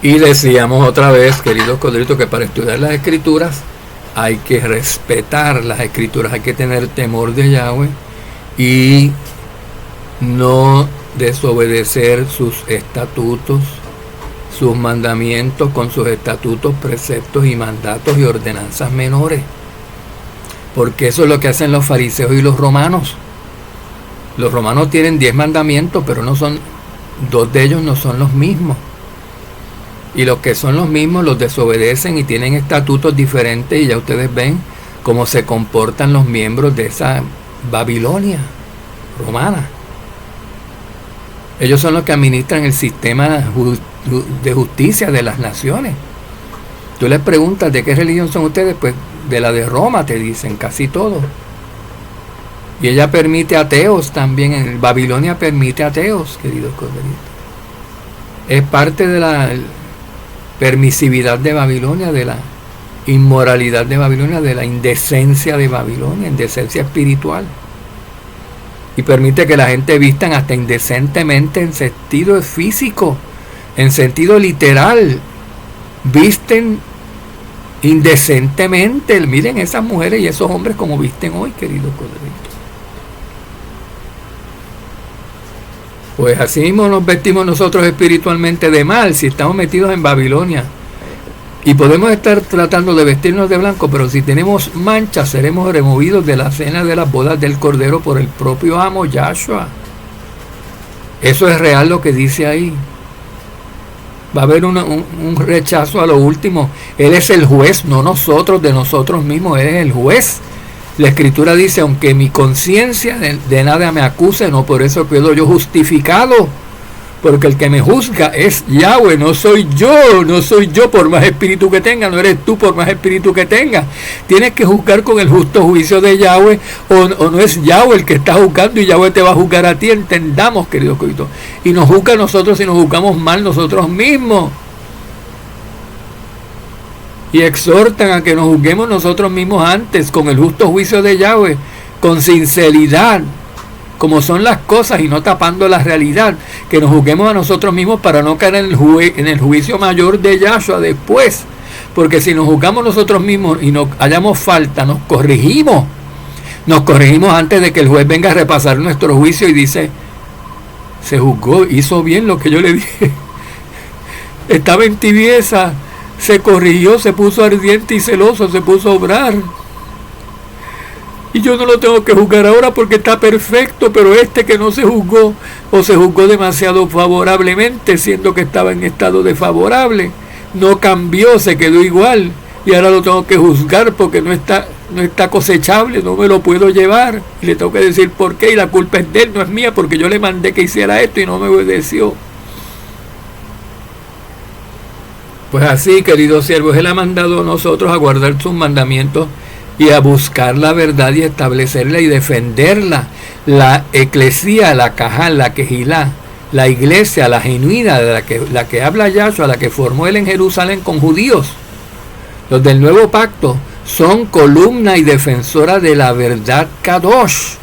Y decíamos otra vez, queridos corderitos, que para estudiar las escrituras hay que respetar las escrituras, hay que tener temor de Yahweh y no desobedecer sus estatutos, sus mandamientos con sus estatutos, preceptos y mandatos y ordenanzas menores. Porque eso es lo que hacen los fariseos y los romanos. Los romanos tienen 10 mandamientos, pero no son, 2 de ellos no son los mismos. Y los que son los mismos los desobedecen y tienen estatutos diferentes, y ya ustedes ven cómo se comportan los miembros de esa Babilonia romana. Ellos son los que administran el sistema de justicia de las naciones. Tú les preguntas de qué religión son ustedes, pues de la de Roma te dicen casi todo. Y ella permite ateos también, en Babilonia permite ateos, queridos corderitos. Es parte de la permisividad de Babilonia, de la inmoralidad de Babilonia, de la indecencia de Babilonia, indecencia espiritual. Y permite que la gente vistan hasta indecentemente en sentido físico, en sentido literal. Visten indecentemente. Miren esas mujeres y esos hombres como visten hoy, queridos corderitos. Pues así mismo nos vestimos nosotros espiritualmente de mal si estamos metidos en Babilonia. Y podemos estar tratando de vestirnos de blanco, pero si tenemos manchas seremos removidos de la cena de las bodas del Cordero por el propio amo Yahshua. Eso es real lo que dice ahí. Va a haber un rechazo a lo último. Él es el juez, no nosotros de nosotros mismos, Él es el juez. La Escritura dice, aunque mi conciencia de nada me acuse, no por eso quedo yo justificado. Porque el que me juzga es Yahweh, no soy yo por más espíritu que tenga, no eres tú por más espíritu que tenga. Tienes que juzgar con el justo juicio de Yahweh, o no es Yahweh el que está juzgando y Yahweh te va a juzgar a ti, entendamos, queridos coitos. Y nos juzga a nosotros si nos juzgamos mal nosotros mismos. Y exhortan a que nos juzguemos nosotros mismos antes, con el justo juicio de Yahweh, con sinceridad, como son las cosas y no tapando la realidad, que nos juzguemos a nosotros mismos para no caer en el juicio mayor de Yahshua después, porque si nos juzgamos nosotros mismos y nos hallamos falta, nos corregimos antes de que el juez venga a repasar nuestro juicio y dice, se juzgó, hizo bien lo que yo le dije, estaba en tibieza, se corrigió, se puso ardiente y celoso, se puso a obrar. Y yo no lo tengo que juzgar ahora porque está perfecto, pero este que no se juzgó o se juzgó demasiado favorablemente, siendo que estaba en estado desfavorable, no cambió, se quedó igual. Y ahora lo tengo que juzgar porque no está cosechable, no me lo puedo llevar. Y le tengo que decir por qué, y la culpa es de él, no es mía, porque yo le mandé que hiciera esto y no me obedeció. Pues así, queridos siervos, Él ha mandado a nosotros a guardar sus mandamientos y a buscar la verdad y establecerla y defenderla. La eclesía, la cajal, la quejilá, la iglesia, la genuina, la que habla Yahshua, la que formó Él en Jerusalén con judíos. Los del nuevo pacto son columna y defensora de la verdad Kadosh.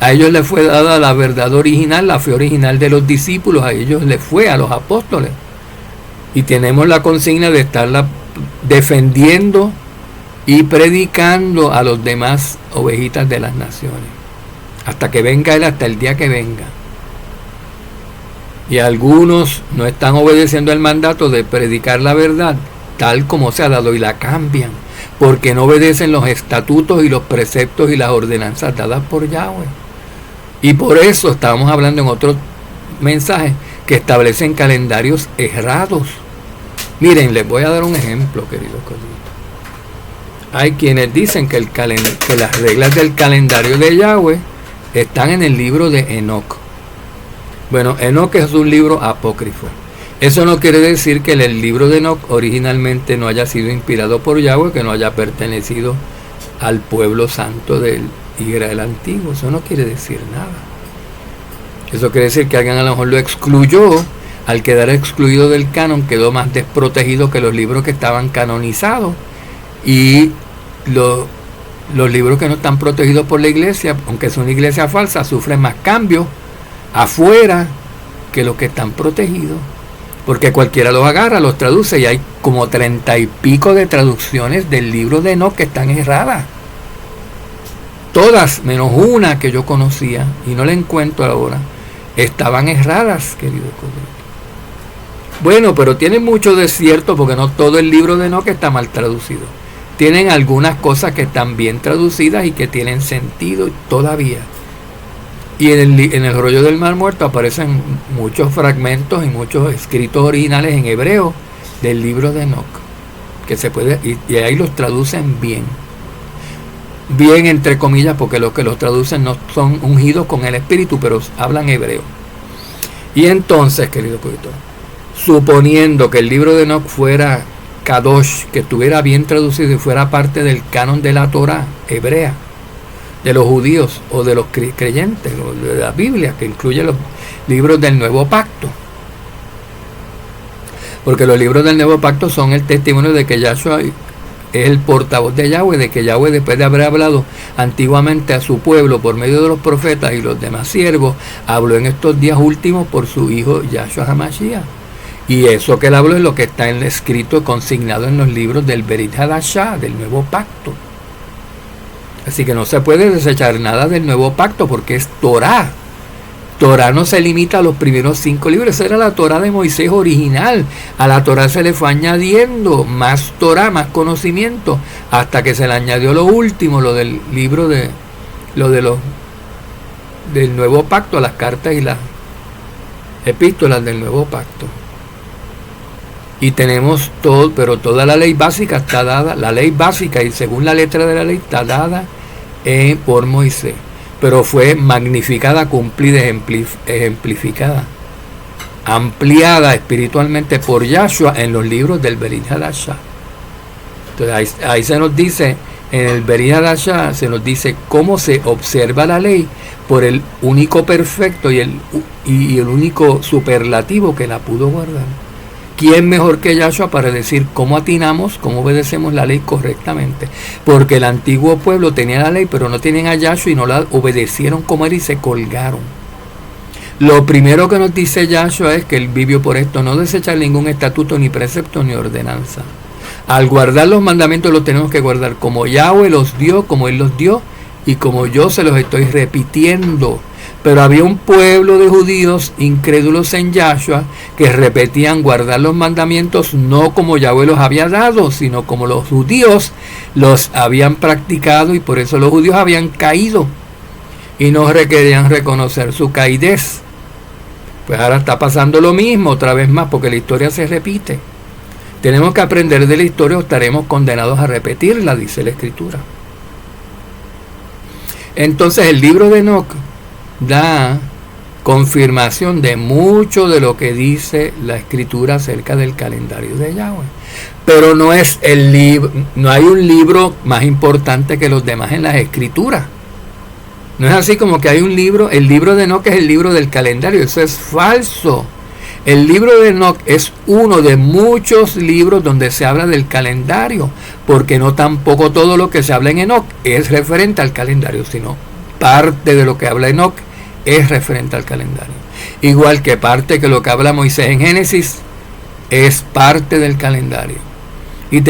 A ellos les fue dada la verdad original, la fe original de los discípulos, a ellos les fue, a los apóstoles. Y tenemos la consigna de estarla defendiendo y predicando a los demás ovejitas de las naciones. Hasta que venga Él, hasta el día que venga. Y algunos no están obedeciendo el mandato de predicar la verdad, tal como se ha dado, y la cambian, porque no obedecen los estatutos y los preceptos y las ordenanzas dadas por Yahweh. Y por eso estábamos hablando en otro mensaje, que establecen calendarios errados. Miren, les voy a dar un ejemplo, queridos colegas. Hay quienes dicen que las reglas del calendario de Yahweh están en el libro de Enoc. Bueno, Enoc es un libro apócrifo. Eso no quiere decir que el libro de Enoc originalmente no haya sido inspirado por Yahweh, que no haya pertenecido al pueblo santo del Israel antiguo. Eso no quiere decir nada. Eso quiere decir que alguien a lo mejor lo excluyó. Al quedar excluido del canon, quedó más desprotegido que los libros que estaban canonizados. Y los libros que no están protegidos por la iglesia, aunque son iglesia falsa, sufren más cambios afuera que los que están protegidos. porque cualquiera los agarra, los traduce, y hay como 30 y pico de traducciones del libro de Enoc que están erradas. Todas, menos una que yo conocía, y no la encuentro ahora, estaban erradas, querido Codrito. Bueno, pero tienen mucho de cierto, porque no todo el libro de Enoc está mal traducido. Tienen algunas cosas que están bien traducidas y que tienen sentido todavía. Y en el rollo del Mar Muerto aparecen muchos fragmentos y muchos escritos originales en hebreo del libro de Enoc, que se puede, y ahí los traducen bien. Bien entre comillas, porque los que los traducen no son ungidos con el Espíritu, pero hablan hebreo. Y entonces, querido Codito, suponiendo que el libro de Enoc fuera Kadosh, que estuviera bien traducido y fuera parte del canon de la Torah hebrea, de los judíos o de los creyentes, de la Biblia, que incluye los libros del Nuevo Pacto. Porque los libros del Nuevo Pacto son el testimonio de que Yahshua es el portavoz de Yahweh, de que Yahweh, después de haber hablado antiguamente a su pueblo por medio de los profetas y los demás siervos, habló en estos días últimos por su hijo Yahshua HaMashiach. Y eso que él habló es lo que está escrito, consignado en los libros del Berit Hadashah, del Nuevo Pacto. Así que no se puede desechar nada del Nuevo Pacto porque es Torah. Torah no se limita a los primeros 5 libros. Esa era la Torah de Moisés original. A la Torah se le fue añadiendo más Torah, más conocimiento, hasta que se le añadió lo último, lo del libro del Nuevo Pacto, las cartas y las epístolas del Nuevo Pacto. Y tenemos todo, pero toda la ley básica está dada, la ley básica y según la letra de la ley está dada por Moisés, pero fue magnificada, cumplida, ejemplificada, ampliada espiritualmente por Yahshua en los libros del Berit Hadashah. Entonces ahí se nos dice, en el Berit Hadashah se nos dice cómo se observa la ley por el único perfecto y el único superlativo que la pudo guardar. ¿Quién mejor que Yahshua para decir cómo atinamos, cómo obedecemos la ley correctamente? Porque el antiguo pueblo tenía la ley, pero no tenían a Yahshua y no la obedecieron como él y se colgaron. Lo primero que nos dice Yahshua es que él vivió por esto, no desechar ningún estatuto, ni precepto, ni ordenanza. Al guardar los mandamientos los tenemos que guardar como Yahweh los dio, como él los dio y como yo se los estoy repitiendo. Pero había un pueblo de judíos incrédulos en Yahshua que repetían guardar los mandamientos no como Yahweh los había dado, sino como los judíos los habían practicado, y por eso los judíos habían caído y no querían reconocer su caidez. Pues ahora está pasando lo mismo otra vez más, porque la historia se repite. Tenemos que aprender de la historia o estaremos condenados a repetirla, dice la Escritura. Entonces el libro de Enoc da confirmación de mucho de lo que dice la Escritura acerca del calendario de Yahweh. Pero no es el libro, no hay un libro más importante que los demás en las Escrituras. No es así como que hay un libro, el libro de Enoc es el libro del calendario, eso es falso. El libro de Enoc es uno de muchos libros donde se habla del calendario, porque no tampoco todo lo que se habla en Enoc es referente al calendario, sino parte de lo que habla Enoc es referente al calendario. Igual que parte que lo que habla Moisés en Génesis es parte del calendario. Y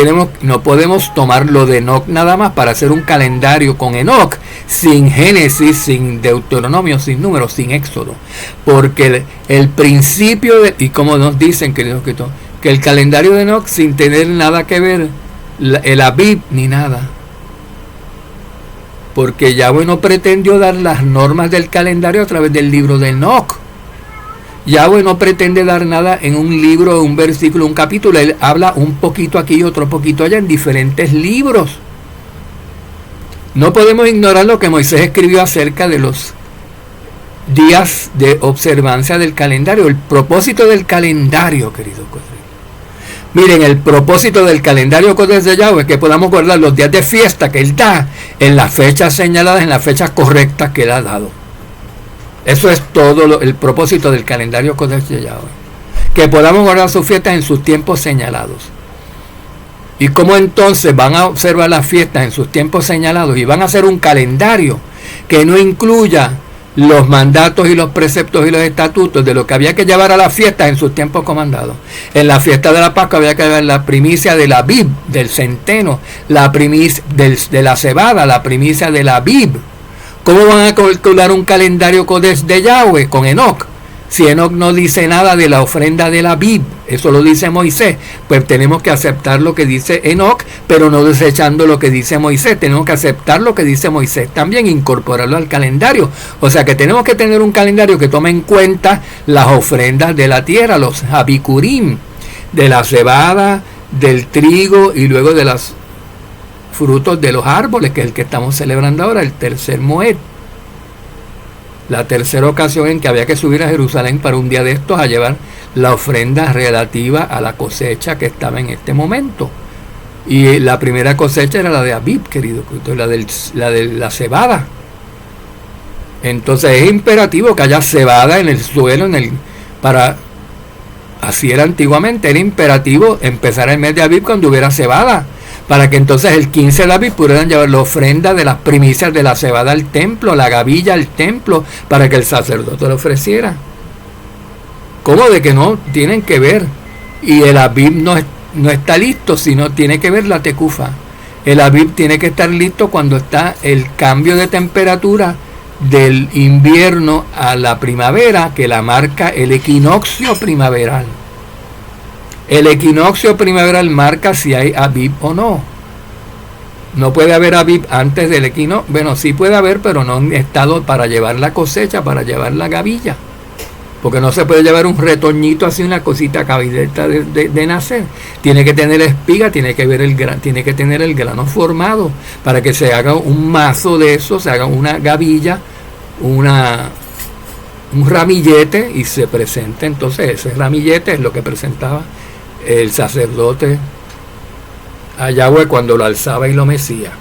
no podemos tomar lo de Enoc nada más para hacer un calendario con Enoc, sin Génesis, sin Deuteronomio, sin Números, sin Éxodo. Porque el principio, y como nos dicen, queridos escritores, que el calendario de Enoc, sin tener nada que ver, el Abib, ni nada. Porque Yahweh no pretendió dar las normas del calendario a través del libro de Enoc. Yahweh no pretende dar nada en un libro, un versículo, un capítulo. Él habla un poquito aquí y otro poquito allá en diferentes libros. No podemos ignorar lo que Moisés escribió acerca de los días de observancia del calendario. El propósito del calendario, querido Codrito. Miren, el propósito del calendario de Yahweh es que podamos guardar los días de fiesta que Él da en las fechas señaladas, en las fechas correctas que Él ha dado. Eso es todo el propósito del calendario de Yahweh. Que podamos guardar sus fiestas en sus tiempos señalados. ¿Y cómo entonces van a observar las fiestas en sus tiempos señalados y van a hacer un calendario que no incluya los mandatos y los preceptos y los estatutos de lo que había que llevar a las fiestas en sus tiempos comandados. En la fiesta de la Pascua había que llevar la primicia de la Bib, del centeno, la primicia de la cebada, la primicia de la Bib. ¿Cómo van a calcular un calendario Kodesh de Yahweh con Enoc? Si Enoc no dice nada de la ofrenda de la Bib, eso lo dice Moisés, pues tenemos que aceptar lo que dice Enoc, pero no desechando lo que dice Moisés. Tenemos que aceptar lo que dice Moisés, también incorporarlo al calendario. O sea que tenemos que tener un calendario que tome en cuenta las ofrendas de la tierra, los habikurim, de la cebada, del trigo y luego de los frutos de los árboles, que es el que estamos celebrando ahora, el tercer Moed. La tercera ocasión en que había que subir a Jerusalén para un día de estos a llevar la ofrenda relativa a la cosecha que estaba en este momento. Y la primera cosecha era la de Abib, querido, la de la cebada. Entonces es imperativo que haya cebada en el suelo, así era antiguamente, era imperativo empezar el mes de Abib cuando hubiera cebada, para que entonces el 15 de Abib pudieran llevar la ofrenda de las primicias de la cebada al templo, la gavilla al templo, para que el sacerdote lo ofreciera. ¿Cómo de que no? Tienen que ver. Y el Abib no está listo, sino tiene que ver la tecufa. El Abib tiene que estar listo cuando está el cambio de temperatura del invierno a la primavera, que la marca el equinoccio primaveral. El equinoccio primaveral marca si hay Abib o no. No puede haber Abib antes del equinoccio. Bueno, sí puede haber, pero no en estado para llevar la cosecha, para llevar la gavilla. Porque no se puede llevar un retoñito así, una cosita cabideta de nacer. Tiene que tener espiga, tiene que tener el grano formado para que se haga un mazo de eso, se haga una gavilla, un ramillete y se presente. Entonces ese ramillete es lo que presentaba el sacerdote a Yahweh cuando lo alzaba y lo mecía.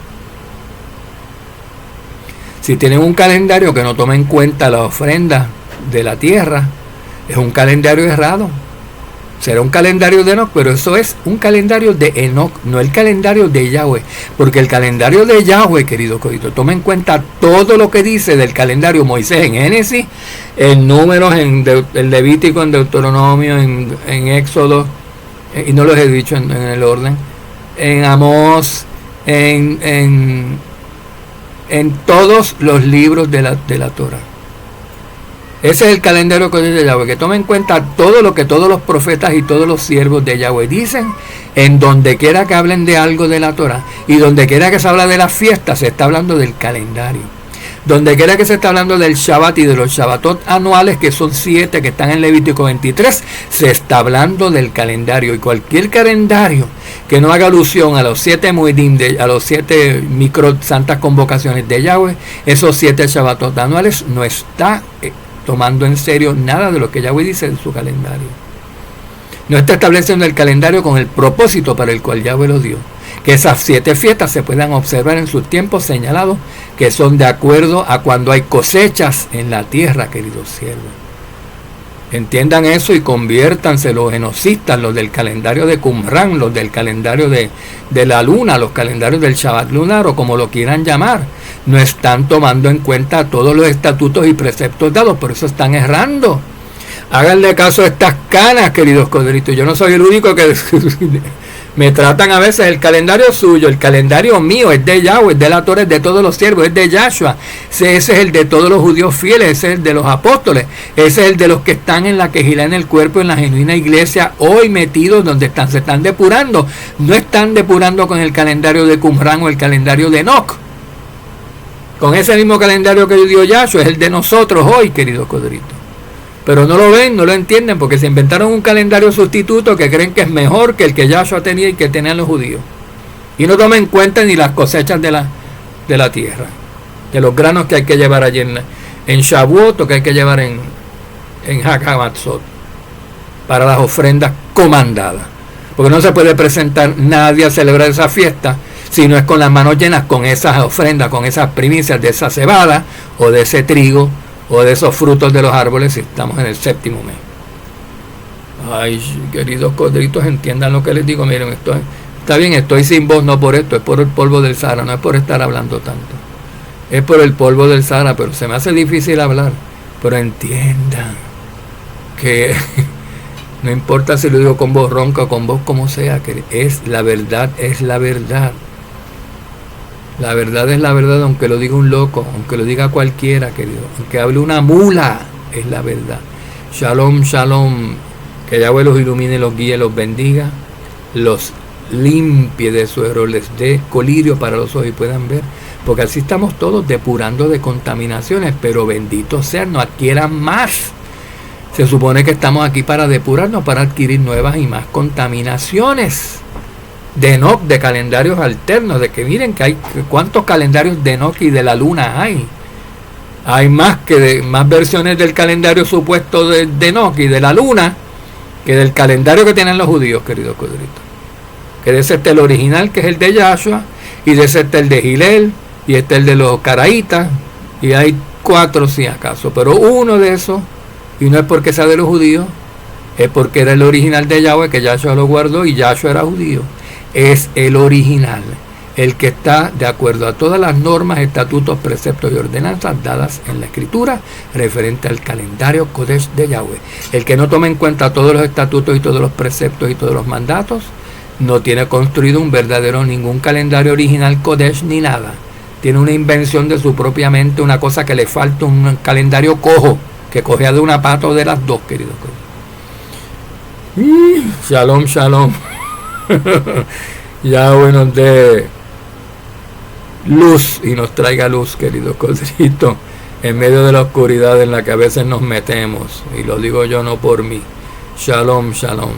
Si tienen un calendario que no toma en cuenta la ofrenda de la tierra, es un calendario errado. Será un calendario de Enoc, pero eso es un calendario de Enoc, no el calendario de Yahweh, porque el calendario de Yahweh, querido Codito, toma en cuenta todo lo que dice del calendario Moisés en Génesis, en Números, en el Levítico, en Deuteronomio, en Éxodo, y no los he dicho en el orden, en Amós, en todos los libros de la Torah. Ese es el calendario que dice Yahweh, que toma en cuenta todo lo que todos los profetas y todos los siervos de Yahweh dicen, en donde quiera que hablen de algo de la Torah, y donde quiera que se habla de las fiestas, se está hablando del calendario. Donde quiera que se está hablando del Shabbat y de los Shabbatot anuales, que son 7 que están en Levítico 23, se está hablando del calendario. Y cualquier calendario que no haga alusión a los 7 Muedim, a los 7 micro santas convocaciones de Yahweh, esos 7 Shabbatot anuales, no está tomando en serio nada de lo que Yahweh dice en su calendario. No está estableciendo el calendario con el propósito para el cual Yahweh lo dio. Que esas 7 fiestas se puedan observar en sus tiempos señalados, que son de acuerdo a cuando hay cosechas en la tierra, queridos siervos. Entiendan eso y conviértanse los enocistas, los del calendario de Qumran, los del calendario de la luna, los calendarios del Shabbat lunar o como lo quieran llamar. No están tomando en cuenta todos los estatutos y preceptos dados, por eso están errando. Háganle caso a estas canas, queridos codritos. Yo no soy el único que me tratan a veces el calendario suyo, el calendario mío es de Yahweh, es de la Torah, es de todos los siervos, es de Yahshua. Ese es el de todos los judíos fieles, ese es el de los apóstoles, ese es el de los que están en la quejilá, en el cuerpo, en la genuina iglesia, hoy metidos donde se están depurando. No están depurando con el calendario de Qumran o el calendario de Enoc. Con ese mismo calendario que dio Yahshua, es el de nosotros hoy, queridos codritos. Pero no lo ven, no lo entienden, porque se inventaron un calendario sustituto que creen que es mejor que el que Yahshua tenía y que tenían los judíos. Y no toman en cuenta ni las cosechas de la tierra, de los granos que hay que llevar allí en Shavuot o que hay que llevar en Hag HaMatzot, para las ofrendas comandadas. Porque no se puede presentar nadie a celebrar esa fiesta si no es con las manos llenas con esas ofrendas, con esas primicias de esa cebada o de ese trigo o de esos frutos de los árboles si estamos en el 7º mes. Ay, queridos codritos, entiendan lo que les digo. Miren, está bien, estoy sin voz, no por esto, es por el polvo del Sahara, no es por estar hablando tanto. es por el polvo del Sahara, pero se me hace difícil hablar. Pero entiendan que no importa si lo digo con voz ronca o con voz como sea, que es la verdad, es la verdad. La verdad es la verdad, aunque lo diga un loco, aunque lo diga cualquiera, querido, aunque hable una mula, es la verdad. Shalom, shalom, que Yahweh los ilumine, los guíe, los bendiga, los limpie de su error, les dé colirio para los ojos y puedan ver, porque así estamos todos depurando de contaminaciones, pero benditos sean, no adquieran más. Se supone que estamos aquí para depurarnos, para adquirir nuevas y más contaminaciones. De Enoch, de calendarios alternos, de que miren que hay cuántos calendarios de Enoch y de la luna hay. Hay más versiones del calendario supuesto de Enoch y de la luna que del calendario que tienen los judíos, querido Codrito. Que de ese está el original, que es el de Yahshua, y de ese está el de Gilel, y este el de los Caraítas, y hay 4 si acaso, pero uno de esos, y no es porque sea de los judíos, es porque era el original de Yahweh, que Yahshua lo guardó, y Yahshua era judío. Es el original, el que está de acuerdo a todas las normas, estatutos, preceptos y ordenanzas dadas en la Escritura referente al calendario Kodesh de Yahweh. El que no toma en cuenta todos los estatutos y todos los preceptos y todos los mandatos, no tiene construido un verdadero ningún calendario original Kodesh ni nada. Tiene una invención de su propia mente, una cosa que le falta, un calendario cojo, que cogea de una pata o de las dos, querido. Shalom, shalom. Yahweh nos dé luz y nos traiga luz, querido Codrito, en medio de la oscuridad en la que a veces nos metemos, y lo digo yo no por mí. Shalom, shalom.